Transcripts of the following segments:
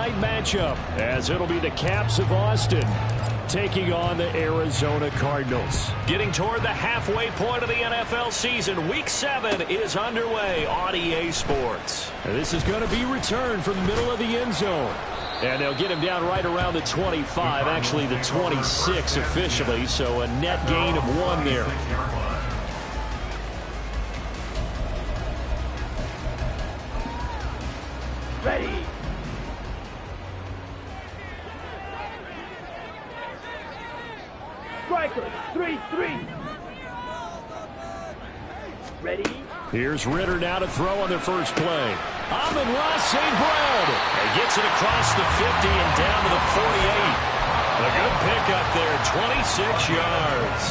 night matchup, as it'll be the Caps of Austin taking on the Arizona Cardinals. Getting toward the halfway point of the NFL season, Week 7 is underway on EA Sports. And this is going to be returned from the middle of the end zone. And they'll get him down right around the 25, actually the 26 officially, so a net gain of 1 there. Ready. Striker, 3-3. Ready. Here's Ritter now to throw on their first play. Amon-Ra St. Brown. He gets it across the 50 and down to the 48. A good pickup there, 26 yards.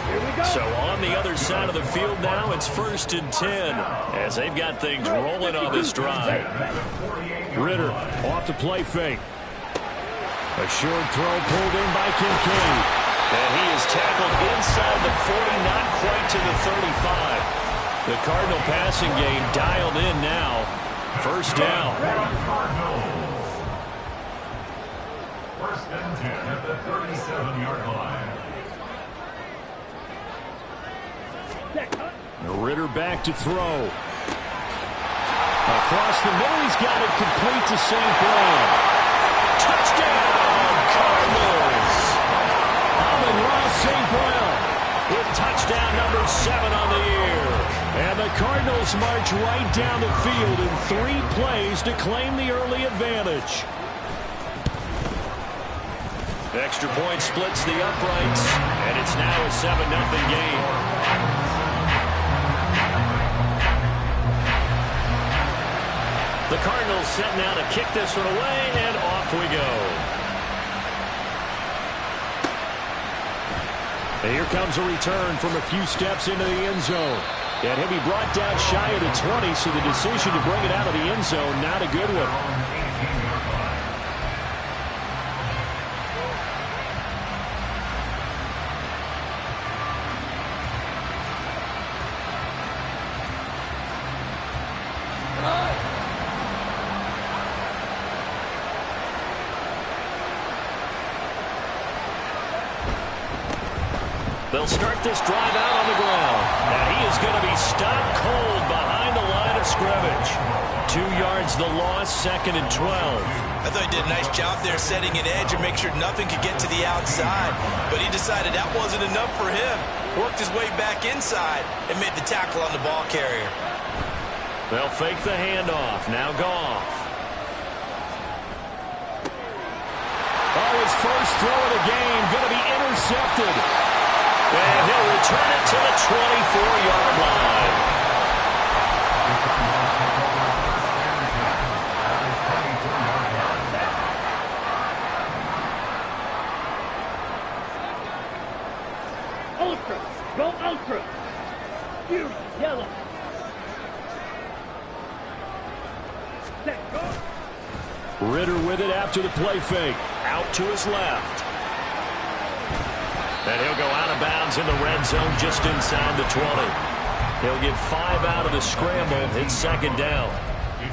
Here we go. So on the other side of the field now, it's 1st and 10 as they've got things rolling on this drive. Ritter off the play fake. A short throw pulled in by Kincaid. And he is tackled inside the 40, not quite to the 35. The Cardinal passing game dialed in now. 1st down. 1st and 10 at the 37-yard line. Ritter back to throw. Across the middle, he's got it complete to St. Brown. Touchdown, Cardinals! Amon-Ra St. Brown with touchdown number 7 on the year. And the Cardinals march right down the field in 3 plays to claim the early advantage. The extra point splits the uprights, and it's now a 7-0 game. The Cardinals set now to kick this one away, and off we go. And here comes a return from a few steps into the end zone. And he'll be brought down shy of the 20, so the decision to bring it out of the end zone, not a good one. They'll start this drive out on the ground. And he is going to be stopped cold behind the line of scrimmage. 2 yards the loss, 2nd and 12. I thought he did a nice job there setting an edge and make sure nothing could get to the outside. But he decided that wasn't enough for him. Worked his way back inside and made the tackle on the ball carrier. They'll fake the handoff. Now Goff. Oh, his first throw of the game going to be intercepted. And he'll return it to the 24-yard line. Ultra. Go ultra. You yellow. Set, go. Ritter with it after the play fake. Out to his left. And he'll go out of bounds in the red zone just inside the 20. He'll get 5 out of the scramble. It's 2nd down.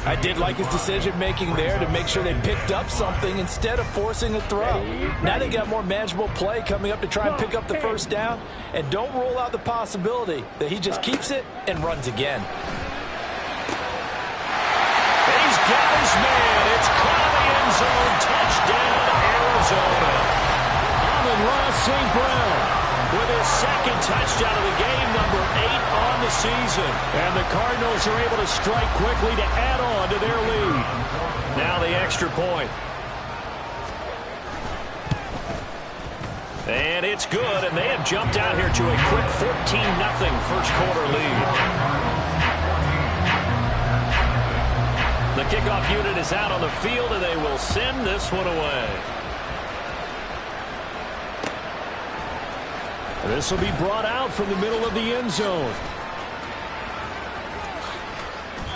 I did like his decision-making there to make sure they picked up something instead of forcing a throw. Now they got more manageable play coming up to try and pick up the 1st down. And don't rule out the possibility that he just keeps it and runs again. He's got his man. It's caught in the end zone. Touchdown, Arizona. Amon-Ra St. Brown with his 2nd touchdown of the game, number 8 on the season. And the Cardinals are able to strike quickly to add on to their lead. Now the extra point. And it's good, and they have jumped out here to a quick 14-0 first-quarter lead. The kickoff unit is out on the field, and they will send this one away. This will be brought out from the middle of the end zone.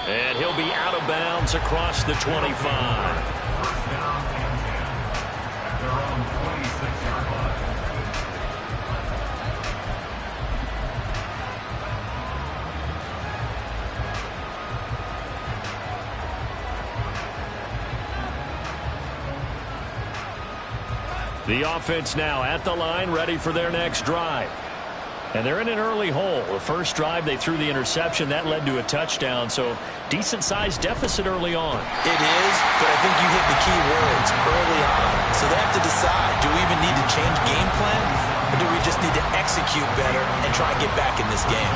And he'll be out of bounds across the 25. They're on 26-yard line. The offense now at the line, ready for their next drive. And they're in an early hole. The first drive, they threw the interception. That led to a touchdown, so decent-sized deficit early on. It is, but I think you hit the key words early on. So they have to decide, do we even need to change game plan, or do we just need to execute better and try and get back in this game?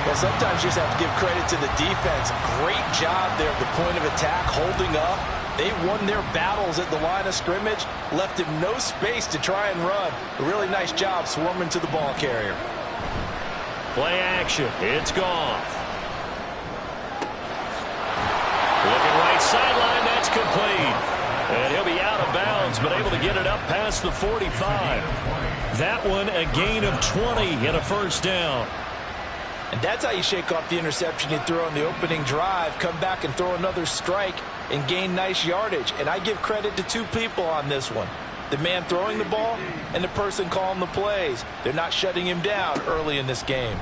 Well, sometimes you just have to give credit to the defense. Great job there at the point of attack, holding up. They won their battles at the line of scrimmage, left him no space to try and run. A really nice job swarming to the ball carrier. Play action. It's Goff. Looking right sideline. That's complete. And he'll be out of bounds, but able to get it up past the 45. That one a gain of 20 and a first down. And that's how you shake off the interception you threw on the opening drive, come back and throw another strike and gain nice yardage. And I give credit to two people on this one. The man throwing the ball and the person calling the plays. They're not shutting him down early in this game.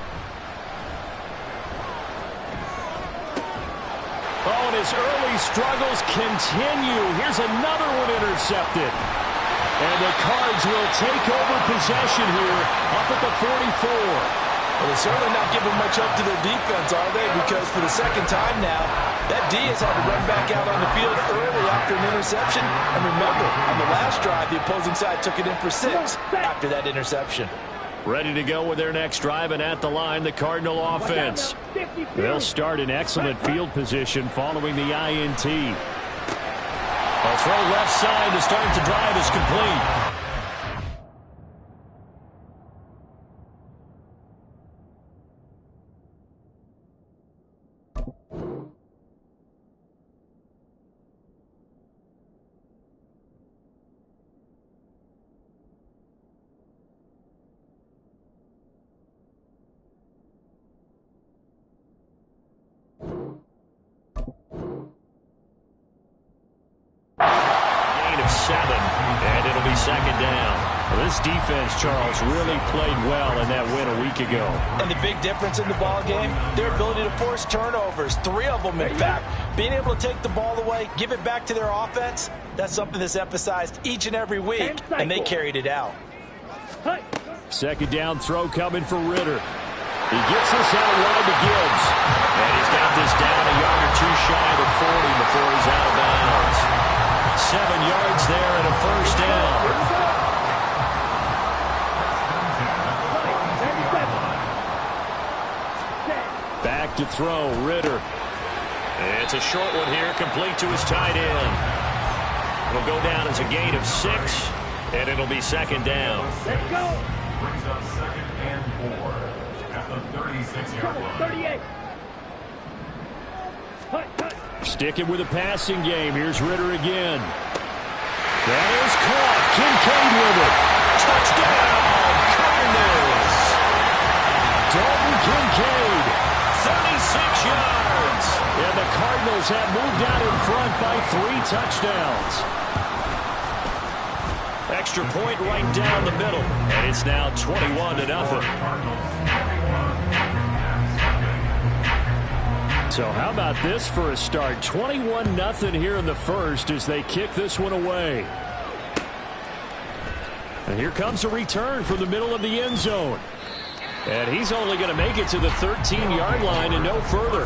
Oh, and his early struggles continue. Here's another one intercepted. And the Cards will take over possession here up at the 44. Well, they're certainly not giving much up to their defense, are they? Because for the second time now, that D has had to run back out on the field early after an interception. And remember, on the last drive, the opposing side took it in for 6 after that interception. Ready to go with their next drive, and at the line, the Cardinal offense. They'll start in excellent field position following the INT. A throw left side to start the drive is complete. And it'll be second down. Well, this defense, Charles, really played well in that win a week ago. And the big difference in the ball game, their ability to force turnovers, 3 of them in fact. Being able to take the ball away, give it back to their offense, that's something that's emphasized each and every week, and they carried it out. Second down throw coming for Ritter. He gets this out wide to Gibbs. And he's got this down a yard or two shy of the 40 before he's out of bounds. 7 yards there and a first down. Back to throw, Ritter. It's a short one here, complete to his tight end. It'll go down as a gain of 6, and it'll be second down. Let's go. Brings up second and 4 at the 36-yard line. 38. Sticking with the passing game. Here's Ritter again. That is caught. Kincaid with it. Touchdown, Cardinals. Dalton Kincaid, 36 yards. And the Cardinals have moved out in front by 3 touchdowns. Extra point right down the middle. And it's now 21-0. So how about this for a start? 21-0 here in the first as they kick this one away. And here comes a return from the middle of the end zone. And he's only going to make it to the 13-yard line and no further.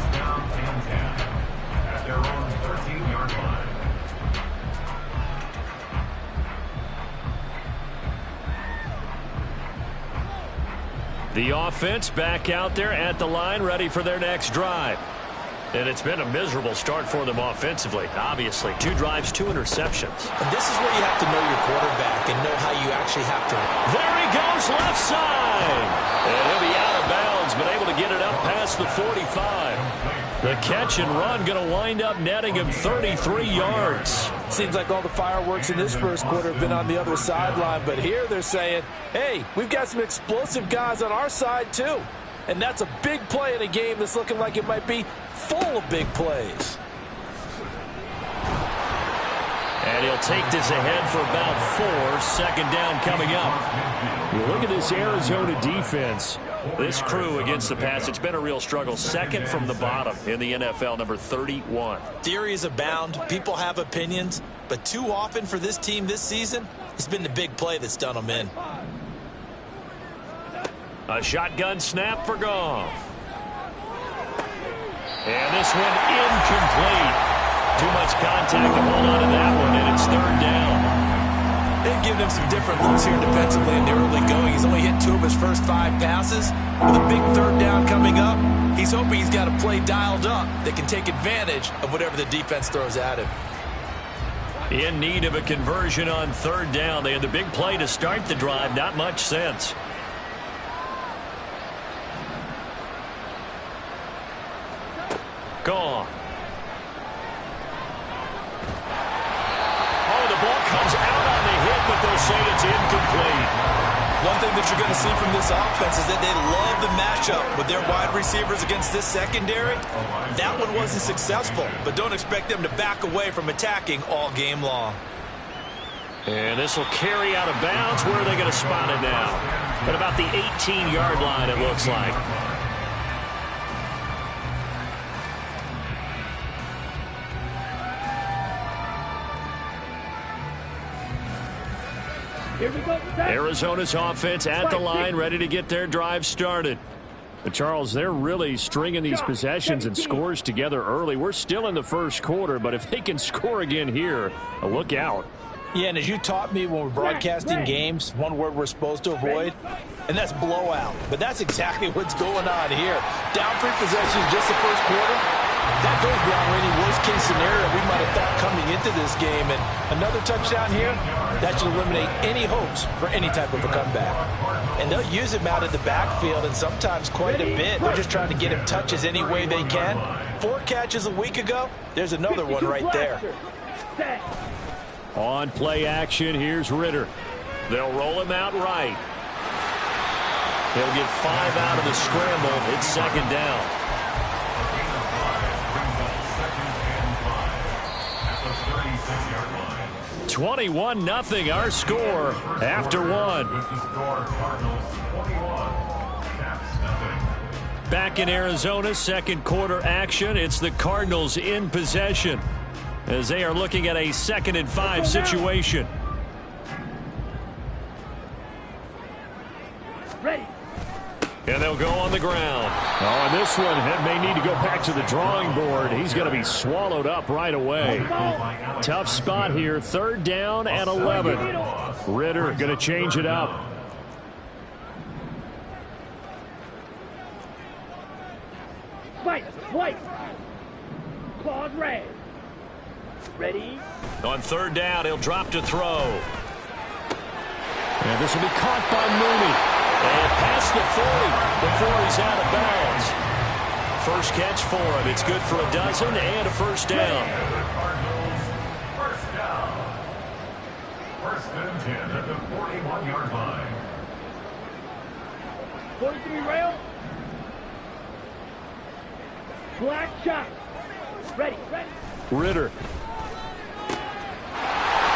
At their own 13-yard line. The offense back out there at the line, ready for their next drive. And it's been a miserable start for them offensively. Obviously, 2 drives, 2 interceptions. And this is where you have to know your quarterback and know how you actually have to. There he goes, left side. And he'll be out of bounds, but able to get it up past the 45. The catch and run going to wind up netting him 33 yards. Seems like all the fireworks in this first quarter have been on the other sideline, but here they're saying, hey, we've got some explosive guys on our side too. And that's a big play in a game that's looking like it might be full of big plays. And he'll take this ahead for about 4. Second down coming up. You look at this Arizona defense. This crew against the pass, it's been a real struggle. Second from the bottom in the NFL, number 31. Theories abound. People have opinions. But too often for this team this season, it's been the big play that's done them in. A shotgun snap for Goff. And this one incomplete. Too much contact to hold on to that one, and it's third down. They've given him some different looks here defensively in the early going. He's only hit 2 of his first 5 passes. With a big third down coming up, he's hoping he's got a play dialed up that can take advantage of whatever the defense throws at him. In need of a conversion on third down. They had the big play to start the drive. Not much sense. Gone. Oh, the ball comes out on the hit, but they'll say it's incomplete. One thing that you're going to see from this offense is that they love the matchup with their wide receivers against this secondary. That one wasn't successful, but don't expect them to back away from attacking all game long. And this will carry out of bounds. Where are they going to spot it now? At about the 18-yard line, it looks like. Here we go. Arizona's offense at the line, ready to get their drive started. But Charles, they're really stringing these possessions and scores together early. We're still in the first quarter, but if they can score again here, look out. Yeah, and as you taught me when we're broadcasting games, one word we're supposed to avoid, and that's blowout. But that's exactly what's going on here. Down 3 possessions just the first quarter. That goes beyond any worst-case scenario we might have thought coming into this game. And another touchdown here, that should eliminate any hopes for any type of a comeback. And they'll use him out of the backfield, and sometimes quite a bit. They're just trying to get him touches any way they can. 4 catches a week ago. There's another one right there. On play action, here's Ritter. They'll roll him out right. He'll get 5 out of the scramble. It's second down. 21-0 our score after 1. Back in Arizona, second quarter action. It's the Cardinals in possession as they are looking at a 2nd and 5 situation. Ready. And they'll go on the ground. Oh, and this one may need to go back to the drawing board. He's going to be swallowed up right away. Tough spot here. Third down and 11. Ritter going to change it up. White. Claude Ray. Ready. On third down, he'll drop to throw. And this will be caught by Mooney. And past the 40 before he's out of bounds. First catch for him. It's good for a dozen and a first down. First down. 1st and 10 at the 41-yard line. 43 rail. Black shot. Ready. Ritter.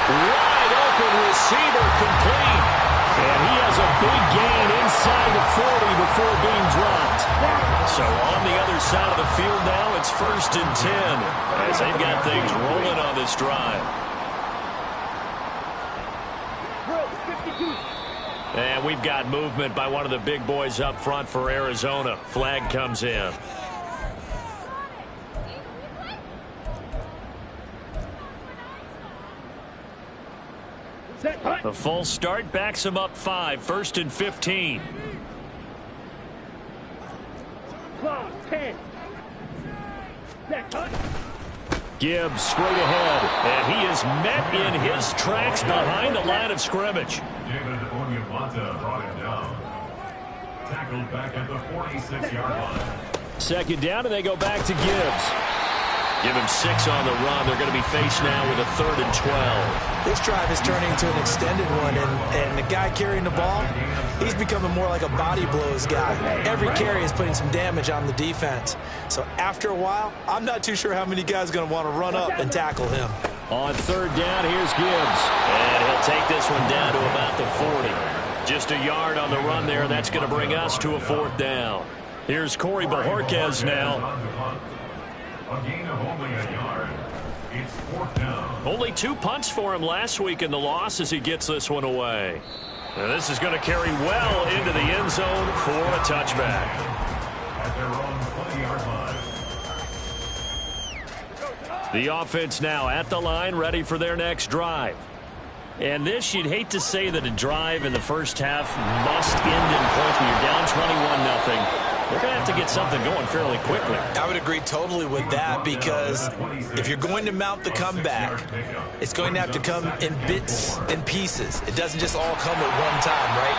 Wide open receiver complete. And he has a big gain inside the 40 before being dropped. So on the other side of the field now, it's 1st and 10 as they've got things rolling on this drive. And we've got movement by one of the big boys up front for Arizona. Flag comes in. The full start backs him up 5. 1st and 15. Clock 10. Gibbs straight ahead, and he is met in his tracks behind the line of scrimmage. David Onyemata brought him down. Tackled back at the 46-yard line. 2nd down, and they go back to Gibbs. Give him 6 on the run. They're going to be faced now with a 3rd and 12. This drive is turning into an extended one, and the guy carrying the ball, he's becoming more like a body blows guy. Every carry is putting some damage on the defense. So after a while, I'm not too sure how many guys are going to want to run up and tackle him. On 3rd down, here's Gibbs. And he'll take this one down to about the 40. Just a yard on the run there. That's going to bring us to a 4th down. Here's Corey Bojorquez now. A gain of only a yard. It's 4th down. Only 2 punts for him last week in the loss as he gets this one away. Now this is going to carry well into the end zone for a touchback. At their own 20-yard line. The offense now at the line, ready for their next drive. And this, you'd hate to say that a drive in the first half must end in points when you're down 21-0. They're going to have to get something going fairly quickly. I would agree totally with that, because if you're going to mount the comeback, it's going to have to come in bits and pieces. It doesn't just all come at one time, right?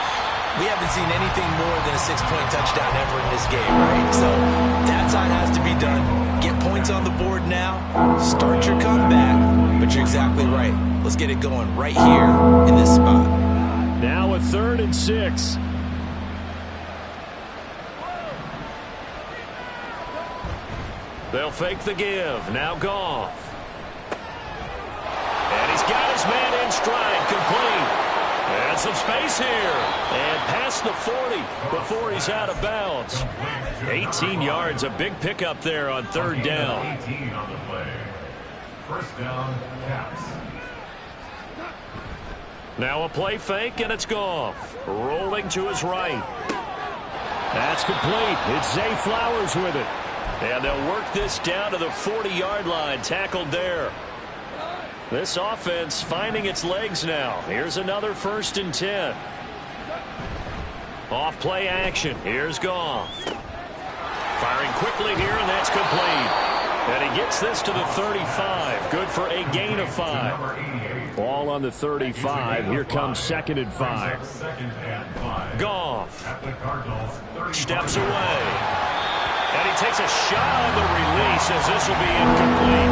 We haven't seen anything more than a 6-point touchdown ever in this game, right? So that's how it has to be done. Get points on the board now, start your comeback, but you're exactly right. Let's get it going right here in this spot. Now a 3rd and 6. They'll fake the give. Now Goff. And he's got his man in stride, complete. And some space here. And past the 40 before he's out of bounds. 18 yards, a big pickup there on 3rd down. 18 on the play. 1st down, Caps. Now a play fake, and it's Goff. Rolling to his right. That's complete. It's Zay Flowers with it. And they'll work this down to the 40-yard line, tackled there. This offense finding its legs now. Here's another 1st and 10. Off play action. Here's Goff. Firing quickly here, and that's complete. And he gets this to the 35. Good for a gain of 5. Ball on the 35. Here comes 2nd and 5. Goff steps away. And he takes a shot on the release as this will be incomplete.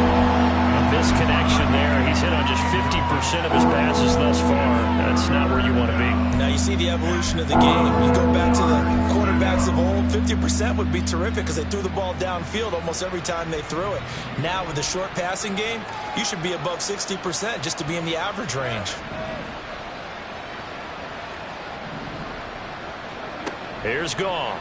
A misconnection there. He's hit on just 50% of his passes thus far. That's not where you want to be. Now you see the evolution of the game. You go back to the quarterbacks of old, 50% would be terrific because they threw the ball downfield almost every time they threw it. Now with the short passing game, you should be above 60% just to be in the average range. Here's Goff.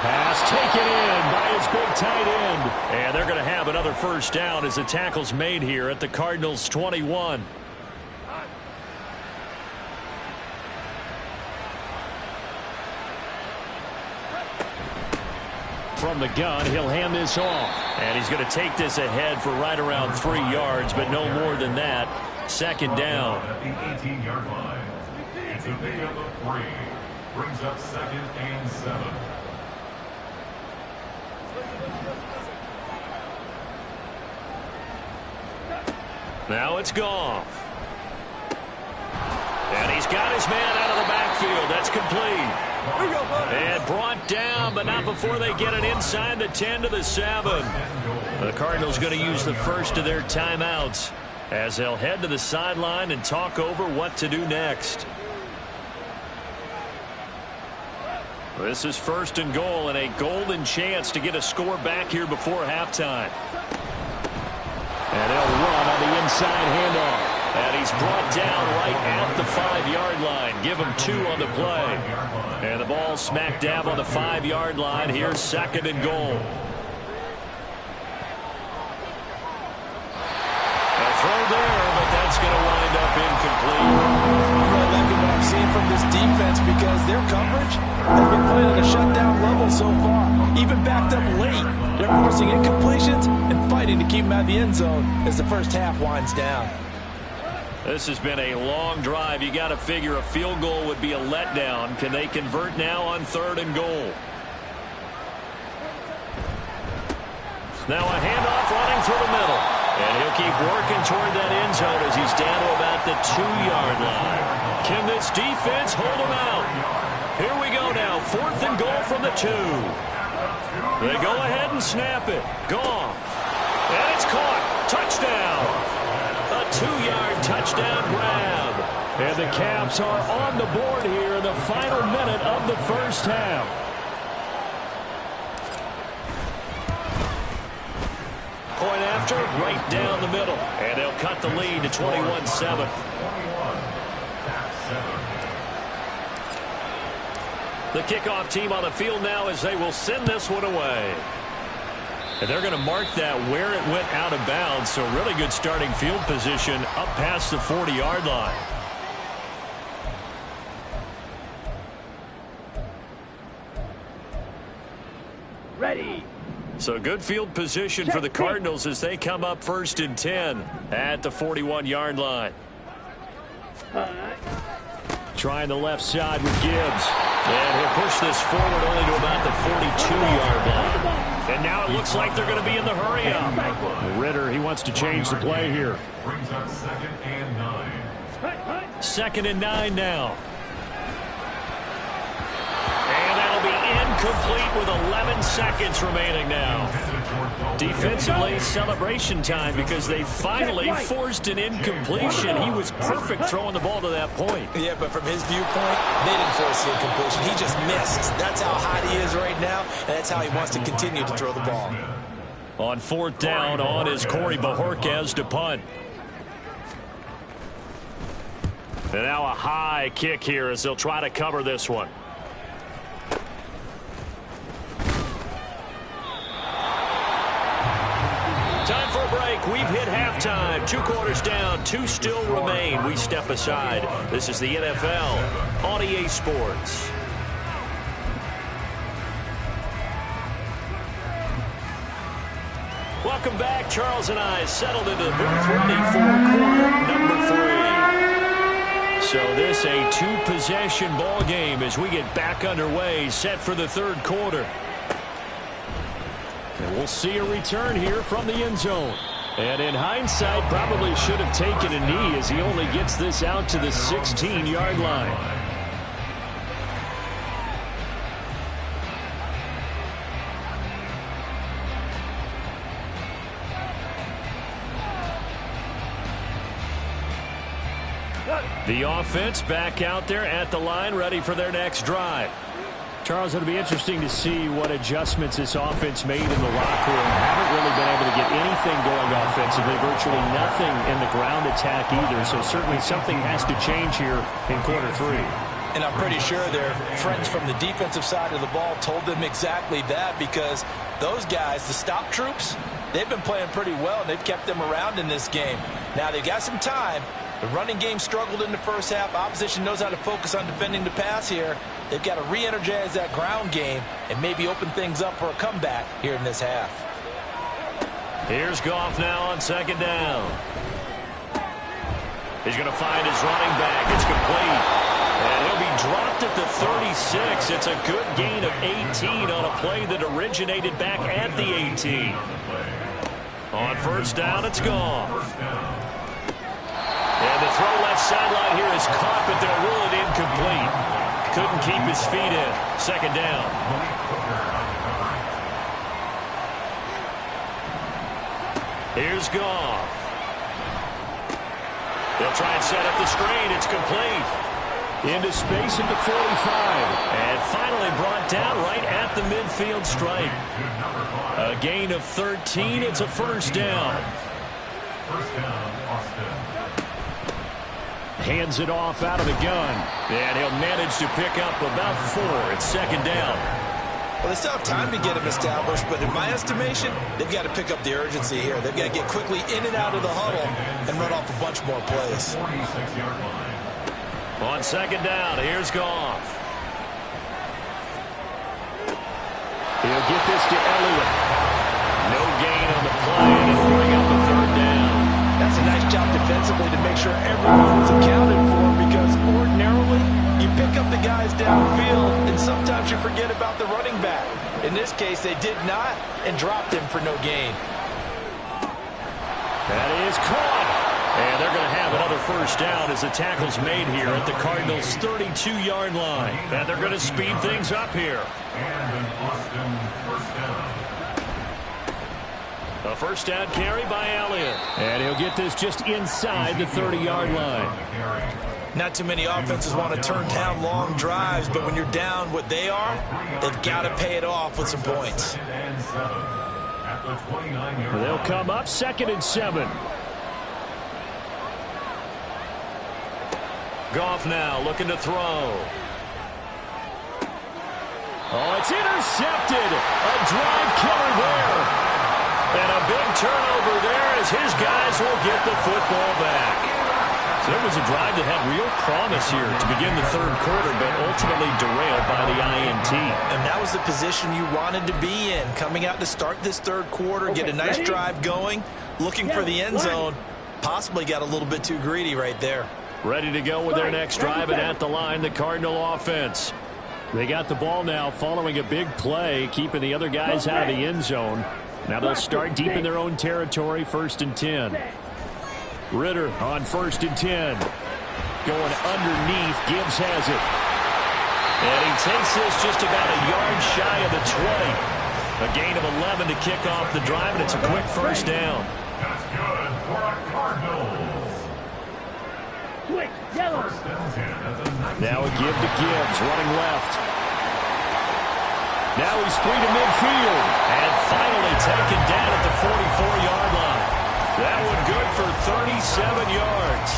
Pass taken in by his big tight end. And they're going to have another 1st down as the tackle's made here at the Cardinals' 21. From the gun, he'll hand this off. And he's going to take this ahead for right around 3 yards, but no more than that. 2nd down. At the 18-yard line. It's a pickup of 3. Brings up 2nd and 7. Now it's Goff. And he's got his man out of the backfield. That's complete. And brought down, but not before they get it inside the 10 to the 7. The Cardinals going to use the first of their timeouts as they'll head to the sideline and talk over what to do next. This is 1st and goal and a golden chance to get a score back here before halftime. And they'll run on the inside handoff. And he's brought down right at the 5-yard line. Give him 2 on the play. And the ball smack dab on the 5-yard line. Here's 2nd and goal. A throw there, but that's going to wind up incomplete. I'm really liking what I'm seeing from this defense because their coverage has been playing at a shutdown level so far. Even backed up late, they're forcing incompletions and fighting to keep them out of the end zone as the first half winds down. This has been a long drive. You got to figure a field goal would be a letdown. Can they convert now on 3rd and goal? Now a handoff running through the middle. And he'll keep working toward that end zone as he's down to about the 2-yard line. Can this defense hold him out? Here we go now. 4th and goal from the 2. They go ahead and snap it. Gone. And it's caught. Touchdown. A 2-yard touchdown grab. And the Caps are on the board here in the final minute of the first half. Point after, right down the middle. And they'll cut the lead to 21-7. The kickoff team on the field now as they will send this one away. And they're going to mark that where it went out of bounds. So really good starting field position up past the 40-yard line. Ready. So good field position for the Cardinals as they come up 1st and 10 at the 41-yard line. Trying the left side with Gibbs. And he'll push this forward only to about the 42-yard line. And now it looks like they're going to be in the hurry-up. Ritter, he wants to change the play here. Brings up 2nd and 9. 2nd and 9 now. And that'll be incomplete with 11 seconds remaining now. Defensively, celebration time because they finally forced an incompletion. He was perfect throwing the ball to that point. Yeah, but from his viewpoint, they didn't force the incompletion. He just missed. That's how hot he is right now, and that's how he wants to continue to throw the ball. On 4th down, on is Corey Bajorquez to punt. And now a high kick here as they'll try to cover this one. Time for a break. We've hit halftime. 2 quarters down. 2 still remain. We step aside. This is the NFL on EA Sports. Welcome back. Charles and I settled into the booth ready for quarter number 3. So this a 2-possession ball game as we get back underway, set for the 3rd quarter. And we'll see a return here from the end zone. And in hindsight, probably should have taken a knee as he only gets this out to the 16-yard line. The offense back out there at the line, ready for their next drive. Charles, it'll be interesting to see what adjustments this offense made in the locker room. Haven't really been able to get anything going offensively, virtually nothing in the ground attack either. So certainly something has to change here in quarter 3. And I'm pretty sure their friends from the defensive side of the ball told them exactly that, because those guys, the stop troops, they've been playing pretty well, and they've kept them around in this game. Now they've got some time. The running game struggled in the first half. Opposition knows how to focus on defending the pass here. They've got to re-energize that ground game and maybe open things up for a comeback here in this half. Here's Goff now on 2nd down. He's going to find his running back. It's complete. And he'll be dropped at the 36. It's a good gain of 18 on a play that originated back at the 18. On 1st down, it's Goff. And the throw left sideline here is caught, but they'll rule it incomplete. Couldn't keep his feet in. 2nd down. Here's Goff. They'll try and set up the screen. It's complete. Into space at the 45. And finally brought down right at the midfield stripe. A gain of 13. It's a 1st down. 1st down, Austin. Hands it off out of the gun. And he'll manage to pick up about 4. It's 2nd down. Well, they still have time to get him established, but in my estimation, they've got to pick up the urgency here. They've got to get quickly in and out of the huddle and run off a bunch more plays. 46-yard line. On 2nd down, here's Goff. He'll get this to Elliott. No gain on the play, and it'll bring up the 3rd down. That's a nice job defensively to make sure everyone was accounted for, because ordinarily you pick up the guys downfield and sometimes you forget about the running back. In this case, they did not and dropped him for no gain. That is caught. And they're going to have another 1st down as the tackle's made here at the Cardinals' 32-yard line. And they're going to speed things up here. And an Austin 1st down. A 1st down carry by Elliott. And he'll get this just inside the 30-yard line. Not too many offenses want to turn down long drives, but when you're down what they are, they've got to pay it off with some points. They'll come up 2nd and 7. Goff now looking to throw. Oh, it's intercepted. A drive killer there. And a big turnover there as his guys will get the football back. So it was a drive that had real promise here to begin the third quarter, but ultimately derailed by the INT. And that was the position you wanted to be in, coming out to start this third quarter, get a nice drive going, looking for the end zone. Possibly got a little bit too greedy right there. Ready to go with their next drive, and at the line, the Cardinal offense. They got the ball now following a big play, keeping the other guys out of the end zone. Now they'll start deep in their own territory, 1st and 10. Ritter on 1st and 10. Going underneath. Gibbs has it. And he takes this just about a yard shy of the 20. A gain of 11 to kick off the drive, and it's a quick first down. That's good for a Cardinals. Switch, yellow. Now a give to Gibbs, running left. Now he's free to midfield. And finally taken down at the 44-yard line. That one good for 37 yards.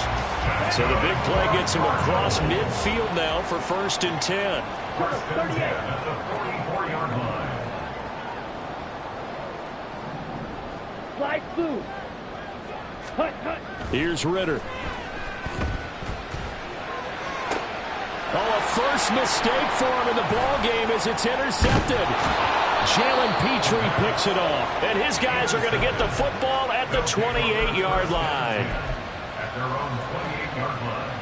So the big play gets him across midfield now for 1st and 10. First and 10 at the 44-yard line. Slide through. Cut, cut. Here's Ritter. Oh, a first mistake for him in the ball game as it's intercepted. Jalen Petrie picks it off. And his guys are going to get the football at the 28-yard line. At their own 28-yard line.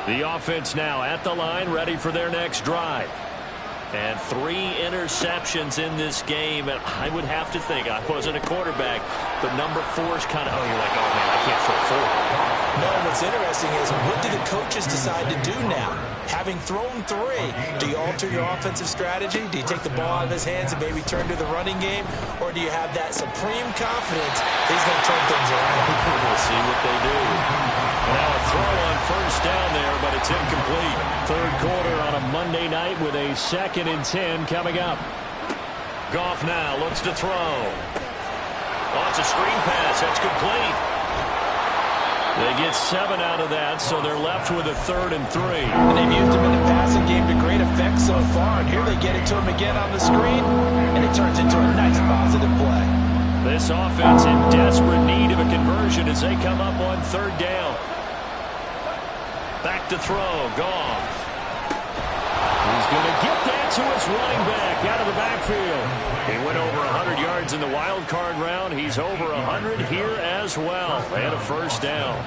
The offense now at the line, ready for their next drive. And 3 interceptions in this game. And I would have to think, I wasn't a quarterback, but number 4 is kind of, oh, you're like, oh, man, I can't throw 4. No, what's interesting is, what do the coaches decide to do now? Having thrown 3, do you alter your offensive strategy? Do you take the ball out of his hands and maybe turn to the running game? Or do you have that supreme confidence he's going to turn things around? We'll see what they do. Now a throw on 1st down there, but it's incomplete. Third quarter on a Monday night with a 2nd and 10 coming up. Goff now looks to throw. Oh, it's a screen pass. That's complete. They get 7 out of that, so they're left with a 3rd and 3. And they've used him in the passing game to great effect so far. And here they get it to him again on the screen, and it turns into a nice positive play. This offense in desperate need of a conversion as they come up on 3rd down. Back to throw. Goff. He's going to get that to his running back out of the backfield. He went over 100 yards in the wild card round. He's over 100 here as well. And a 1st down.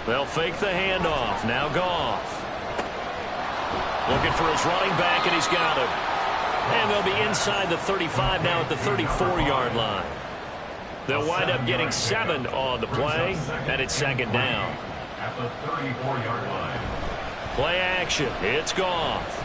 They'll fake the handoff. Now Goff. Looking for his running back, and he's got him. And they'll be inside the 35 now at the 34-yard line. They'll wind up getting 7 on the play, and it's 2nd down. At the 34-yard line. Play action. It's Goff.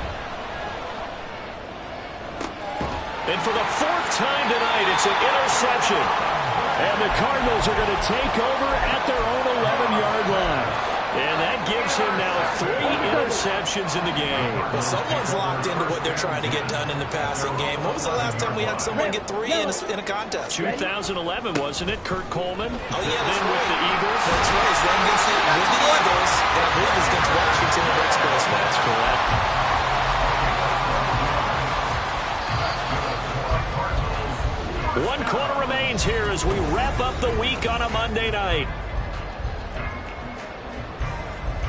And for the 4th time tonight, it's an interception. And the Cardinals are going to take over at their own 11-yard line. And that gives him now 3 interceptions in the game. Well, someone's locked into what they're trying to get done in the passing game. When was the last time we had someone get 3 in a contest? 2011, wasn't it? Kurt Coleman? Oh, yeah, Then with the Eagles? That's right. He's then against with the Eagles, and I believe it's against Washington and Rex Grossman. That's correct. One quarter remains here as we wrap up the week on a Monday night.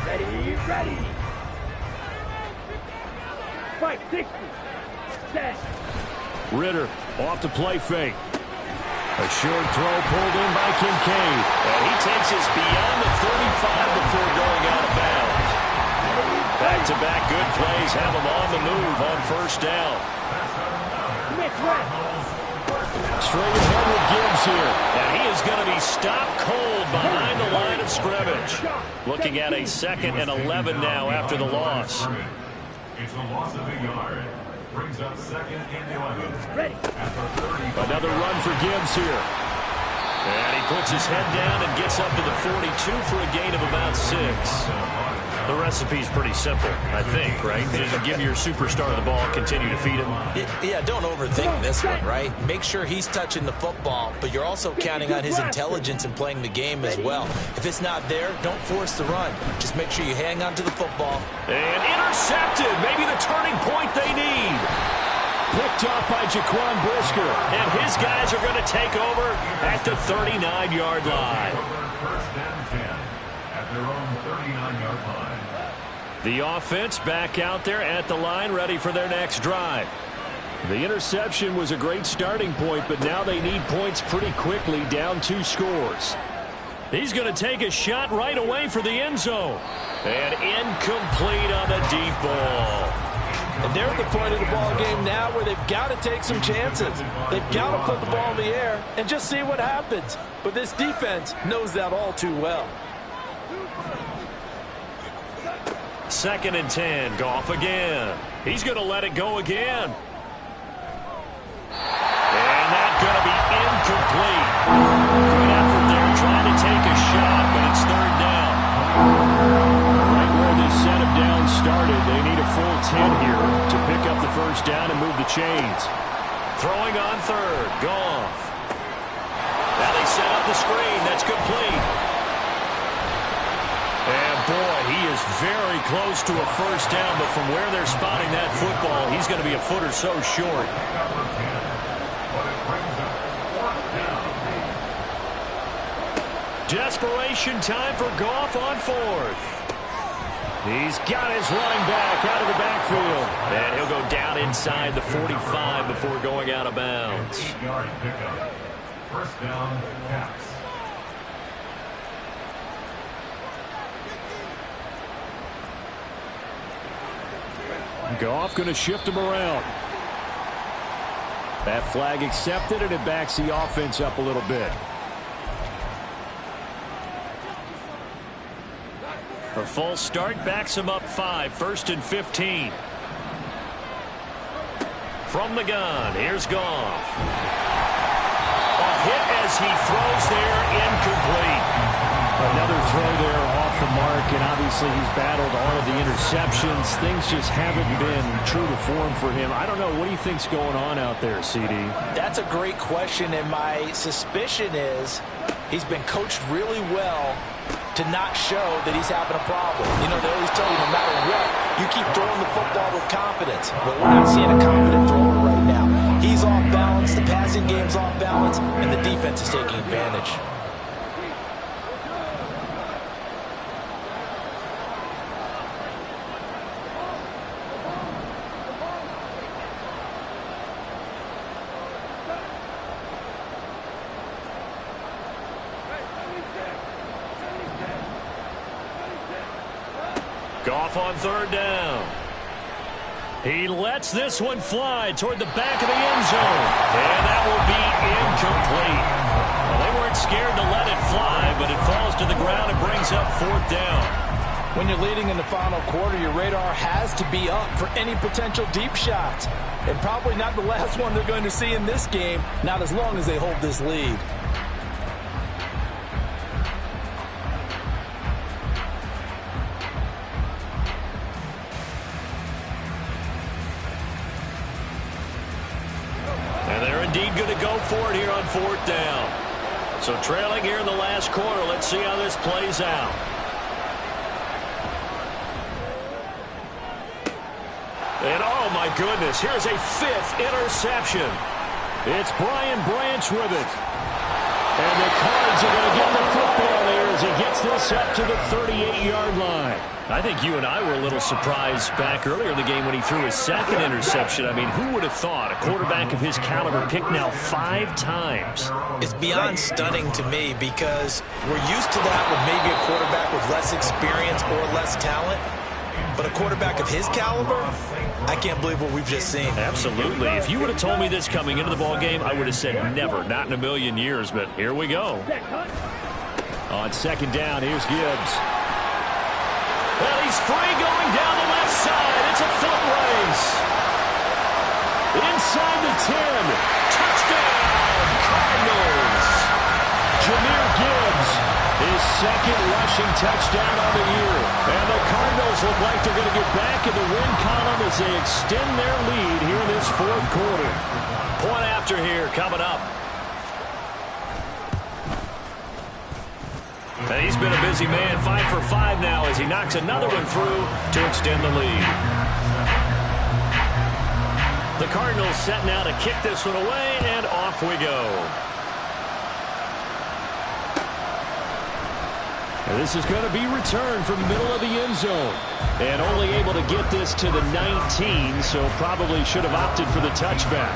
Ready, ready. Fight, 60. Set. Ritter off the play fake. A short throw pulled in by Kincaid. And he takes us beyond the 35 before going out of bounds. Back-to-back good plays have him on the move on 1st down. Straight ahead with Gibbs here. And he is going to be stopped cold behind the line of scrimmage. Looking at a 2nd and 11 now after the loss. It's a loss of a yard. Brings up 2nd and 11. Ready. Another run for Gibbs here. And he puts his head down and gets up to the 42 for a gain of about 6. The recipe's pretty simple, I think, right? Just give your superstar the ball, continue to feed him. Yeah, don't overthink this one, right? Make sure he's touching the football, but you're also counting on his intelligence in playing the game as well. If it's not there, don't force the run. Just make sure you hang on to the football. And intercepted. Maybe the turning point they need. Picked up by Jaquan Brisker. And his guys are going to take over at the 39-yard line. First and 10 at their own 39-yard line. The offense back out there at the line, ready for their next drive. The interception was a great starting point, but now they need points pretty quickly, down 2 scores. He's going to take a shot right away for the end zone. And incomplete on the deep ball. And they're at the point of the ball game now where they've got to take some chances. They've got to put the ball in the air and just see what happens. But this defense knows that all too well. 2nd and 10. Goff again. He's going to let it go again. And that's going to be incomplete. Good effort there trying to take a shot, but it's 3rd down. Right where this setup down started, they need a full 10 here to pick up the 1st down and move the chains. Throwing on 3rd. Goff. Now they set up the screen. That's complete. And boy, he is very close to a 1st down, but from where they're spotting that football, he's going to be a foot or so short. Desperation time for Goff on 4th. He's got his running back out of the backfield. And he'll go down inside the 45 before going out of bounds. 8-yard pickup. 1st down, Caps. Goff going to shift him around. That flag accepted, and it backs the offense up a little bit. A false start backs him up 5. 1st and 15. From the gun, here's Goff. A hit as he throws there, incomplete. Another throw there off the mark, and obviously he's battled all of the interceptions. Things just haven't been true to form for him. I don't know. What do you think's going on out there, CD? That's a great question, and my suspicion is he's been coached really well to not show that he's having a problem. You know, they always tell you no matter what, you keep throwing the football with confidence. But we're not seeing a confident thrower right now. He's off balance, the passing game's off balance, and the defense is taking advantage. Goff on 3rd down. He lets this one fly toward the back of the end zone. And that will be incomplete. Well, they weren't scared to let it fly, but it falls to the ground and brings up 4th down. When you're leading in the final quarter, your radar has to be up for any potential deep shots. And probably not the last one they're going to see in this game, not as long as they hold this lead. Going to go for it here on 4th down. So trailing here in the last quarter. Let's see how this plays out. And oh my goodness, here's a 5th interception. It's Brian Branch with it. And the Cards are going to get the football there as he gets this up to the 38-yard line. I think you and I were a little surprised back earlier in the game when he threw his 2nd interception. I mean, who would have thought a quarterback of his caliber picked now 5 times? It's beyond stunning to me because we're used to that with maybe a quarterback with less experience or less talent. But a quarterback of his caliber, I can't believe what we've just seen. Absolutely. If you would have told me this coming into the ball game, I would have said never, not in a million years. But here we go. On 2nd down, here's Gibbs. Well, he's free going down the left side. It's a foot race. Inside the 10. Touchdown, Cardinals. Jahmyr Gibbs, his 2nd rushing touchdown on the year. And the Cardinals look like they're going to get back in the win column as they extend their lead here in this fourth quarter. Point after here coming up. And he's been a busy man, 5 for 5 now as he knocks another one through to extend the lead. The Cardinals set now to kick this one away, and off we go. And this is going to be returned from the middle of the end zone. And only able to get this to the 19, so probably should have opted for the touchback.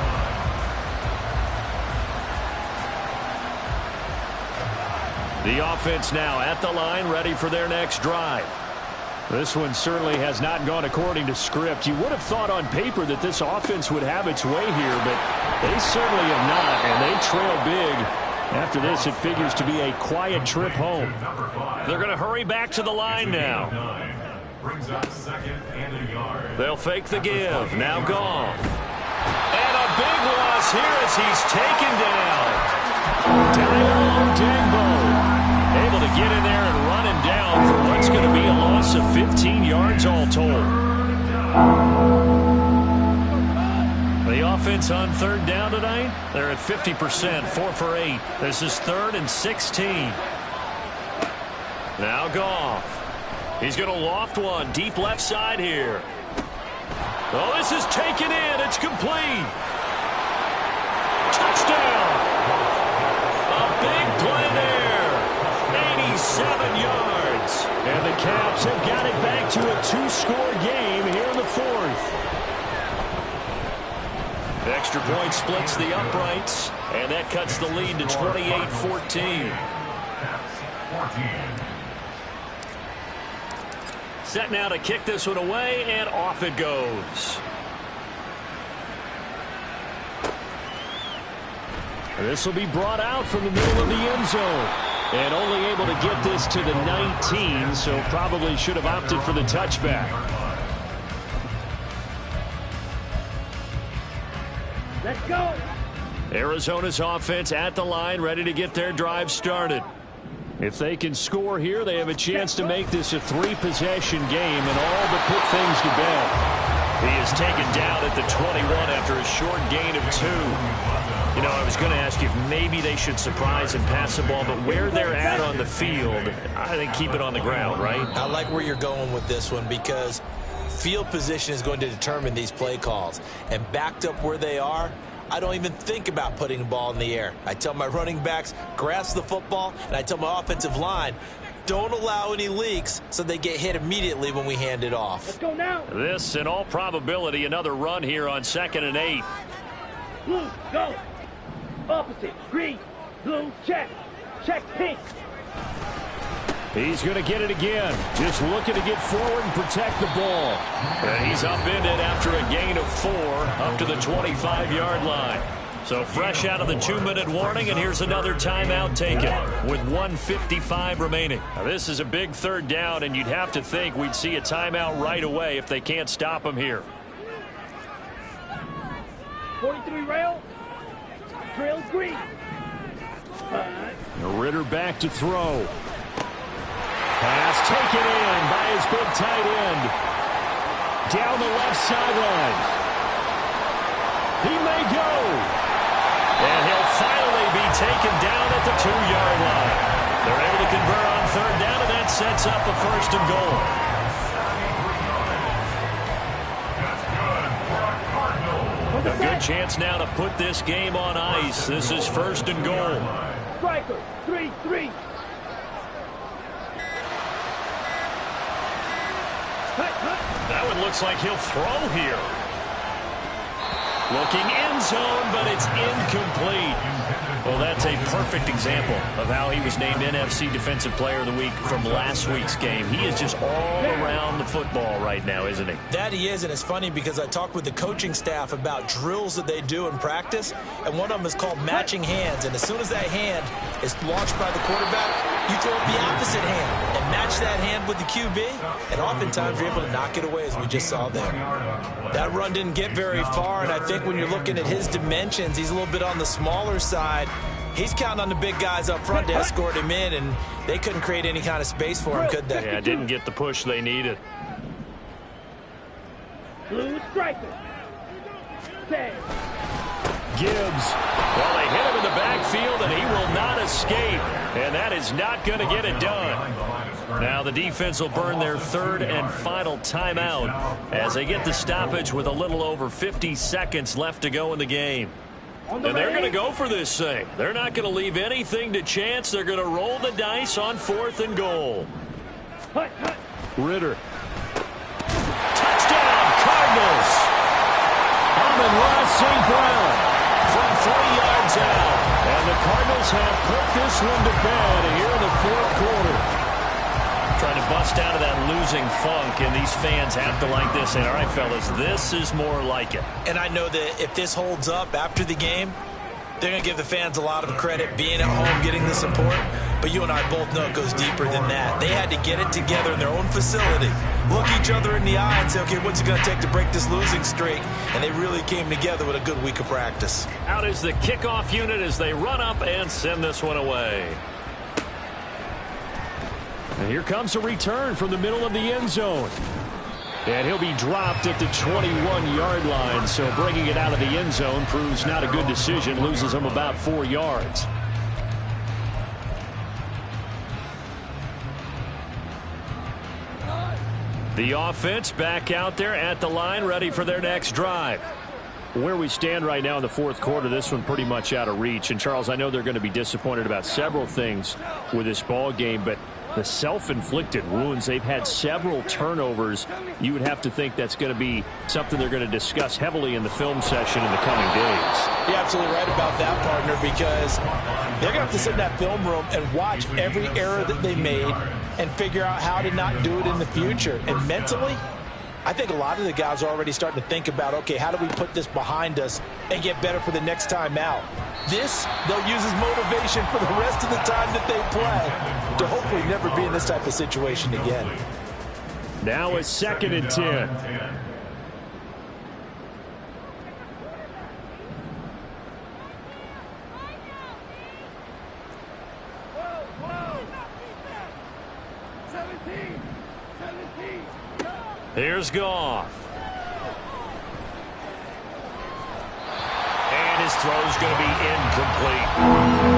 The offense now at the line, ready for their next drive. This one certainly has not gone according to script. You would have thought on paper that this offense would have its way here, but they certainly have not, and they trail big. After this, it figures to be a quiet trip home. They're going to hurry back to the line now. They'll fake the give. Now Goff. And a big loss here as he's taken down. Dion Dingbo able to get in there and run him down for what's going to be a loss of 15 yards all told. The offense on third down tonight, they're at 50%, 4 for 8. This is 3rd and 16. Now Goff. He's going to loft one deep left side here. Oh, this is taken in. It's complete. Touchdown. A big play there. 87 yards. And the Caps have got it back to a 2-score game here in the 4th. Extra point splits the uprights, and that cuts the lead to 28-14. Set now to kick this one away, and off it goes. This will be brought out from the middle of the end zone. And only able to get this to the 19, so probably should have opted for the touchback. Let's go. Arizona's offense at the line, ready to get their drive started. If they can score here, they have a chance to make this a 3-possession game and all but put things to bed. He is taken down at the 21 after a short gain of 2. You know, I was going to ask you if maybe they should surprise and pass the ball, but where they're at on the field, I think keep it on the ground, right? I like where you're going with this one because field position is going to determine these play calls. And backed up where they are, I don't even think about putting the ball in the air. I tell my running backs, grasp the football, and I tell my offensive line, don't allow any leaks so they get hit immediately when we hand it off. Let's go now. This, in all probability, another run here on 2nd and 8. Blue, go. Opposite, green, blue, check. Check, pink. He's going to get it again. Just looking to get forward and protect the ball. And he's upended after a gain of 4 up to the 25-yard line. So fresh out of the 2-minute warning, and here's another timeout taken with 1:55 remaining. Now, this is a big 3rd down, and you'd have to think we'd see a timeout right away if they can't stop him here. 43 rail. Drill green. Ritter back to throw. Pass taken in by his big tight end. Down the left sideline. He may go. And he'll finally be taken down at the 2-yard line. They're able to convert on 3rd down, and that sets up a 1st and goal. A good chance now to put this game on ice. This is 1st and goal. Striker, 3-3. That one looks like he'll throw here. Looking end zone, but it's incomplete. Well, that's a perfect example of how he was named NFC Defensive Player of the Week from last week's game. He is just all around the football right now, isn't he? That he is, and it's funny because I talked with the coaching staff about drills that they do in practice, and one of them is called matching hands. And as soon as that hand is launched by the quarterback, you throw up the opposite hand and match that hand with the QB, and oftentimes you're able to knock it away, as we just saw there. That run didn't get very far, and I think when you're looking at his dimensions, he's a little bit on the smaller side. He's counting on the big guys up front to escort him in, and they couldn't create any kind of space for him, could they? Yeah, didn't get the push they needed. Blue striker. Gibbs. Well, they hit him in the backfield, and he will not escape. And that is not going to get it done. Now the defense will burn their third and final timeout as they get the stoppage with a little over 50 seconds left to go in the game. And they're going to go for this thing. They're not going to leave anything to chance. They're going to roll the dice on 4th and goal. Ritter. Touchdown, Cardinals. Amon-Ra St. Brown from 3 yards out. And the Cardinals have put this one to bed here in the 4th quarter. Trying to bust out of that losing funk, and these fans have to like this. And all right, fellas, this is more like it. And I know that if this holds up after the game, they're going to give the fans a lot of credit being at home, getting the support. But you and I both know it goes deeper than that. They had to get it together in their own facility, look each other in the eye and say, okay, what's it going to take to break this losing streak? And they really came together with a good week of practice. Out is the kickoff unit as they run up and send this one away. And here comes a return from the middle of the end zone. And he'll be dropped at the 21-yard line. So bringing it out of the end zone proves not a good decision. Loses him about 4 yards. The offense back out there at the line, ready for their next drive. Where we stand right now in the 4th quarter, this one pretty much out of reach. And, Charles, I know they're going to be disappointed about several things with this ball game, but the self-inflicted wounds, they've had several turnovers. You would have to think that's going to be something they're going to discuss heavily in the film session in the coming days. You're absolutely right about that, partner, because they're going to have to sit in that film room and watch every error that they made and figure out how to not do it in the future. And mentally, I think a lot of the guys are already starting to think about, okay, how do we put this behind us and get better for the next time out? This, they'll use as motivation for the rest of the time that they play to hopefully never be in this type of situation again. Now it's 2nd and 10. Here's Goff. And his throw's going to be incomplete.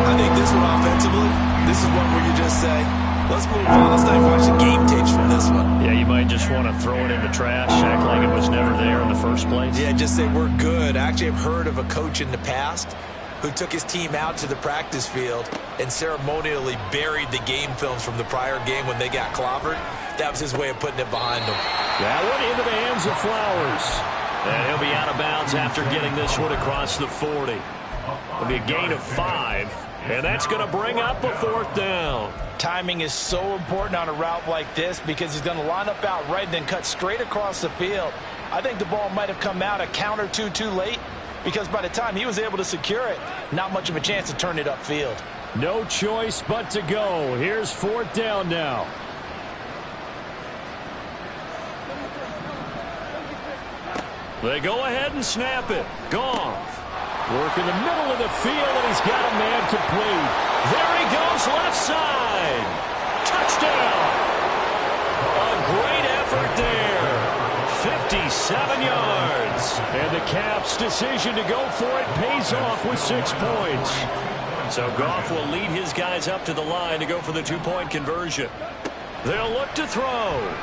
I think this one offensively, this is one where you just say, let's move on. Let's not watch the game tapes from this one. Yeah, you might just want to throw it in the trash, act like it was never there in the first place. Yeah, just say we're good. I actually have heard of a coach in the past who took his team out to the practice field and ceremonially buried the game films from the prior game when they got clobbered. That was his way of putting it behind them. That one into the hands of Flowers. And he'll be out of bounds after getting this one across the 40. It'll be a gain of 5, and that's going to bring up a 4th down. Timing is so important on a route like this because he's going to line up out right and then cut straight across the field. I think the ball might have come out a count or two too late because by the time he was able to secure it, not much of a chance to turn it upfield. No choice but to go. Here's 4th down now. They go ahead and snap it. Goff. Work in the middle of the field, and he's got a man complete. There he goes, left side. Touchdown. A great effort there. 57 yards. And the Caps' decision to go for it pays off with 6 points. So Goff will lead his guys up to the line to go for the 2-point conversion. They'll look to throw.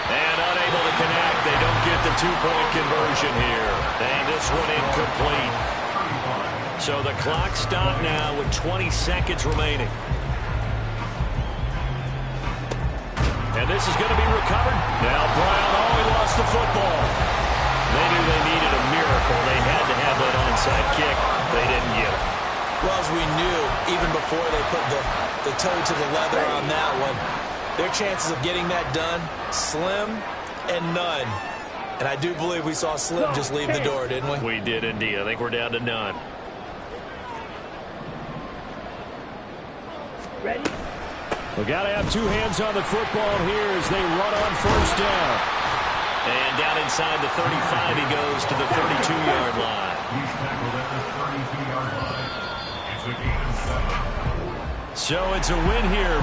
And unable to connect. They don't get the 2-point conversion here. And this one incomplete. So the clock stopped now with 20 seconds remaining. And this is going to be recovered. Now Brown, he lost the football. They knew they needed a miracle. They had to have that onside kick. They didn't get it. Well, as we knew, even before they put the toe to the leather on that one, their chances of getting that done, slim and none. And I do believe we saw Slim just leave the door, didn't we? We did indeed. I think we're down to none. Ready? We got to have 2 hands on the football here as they run on 1st down. And down inside the 35, he goes to the 32-yard line. He's tackled at the 32-yard line. It's a gain of 7. So it's a win here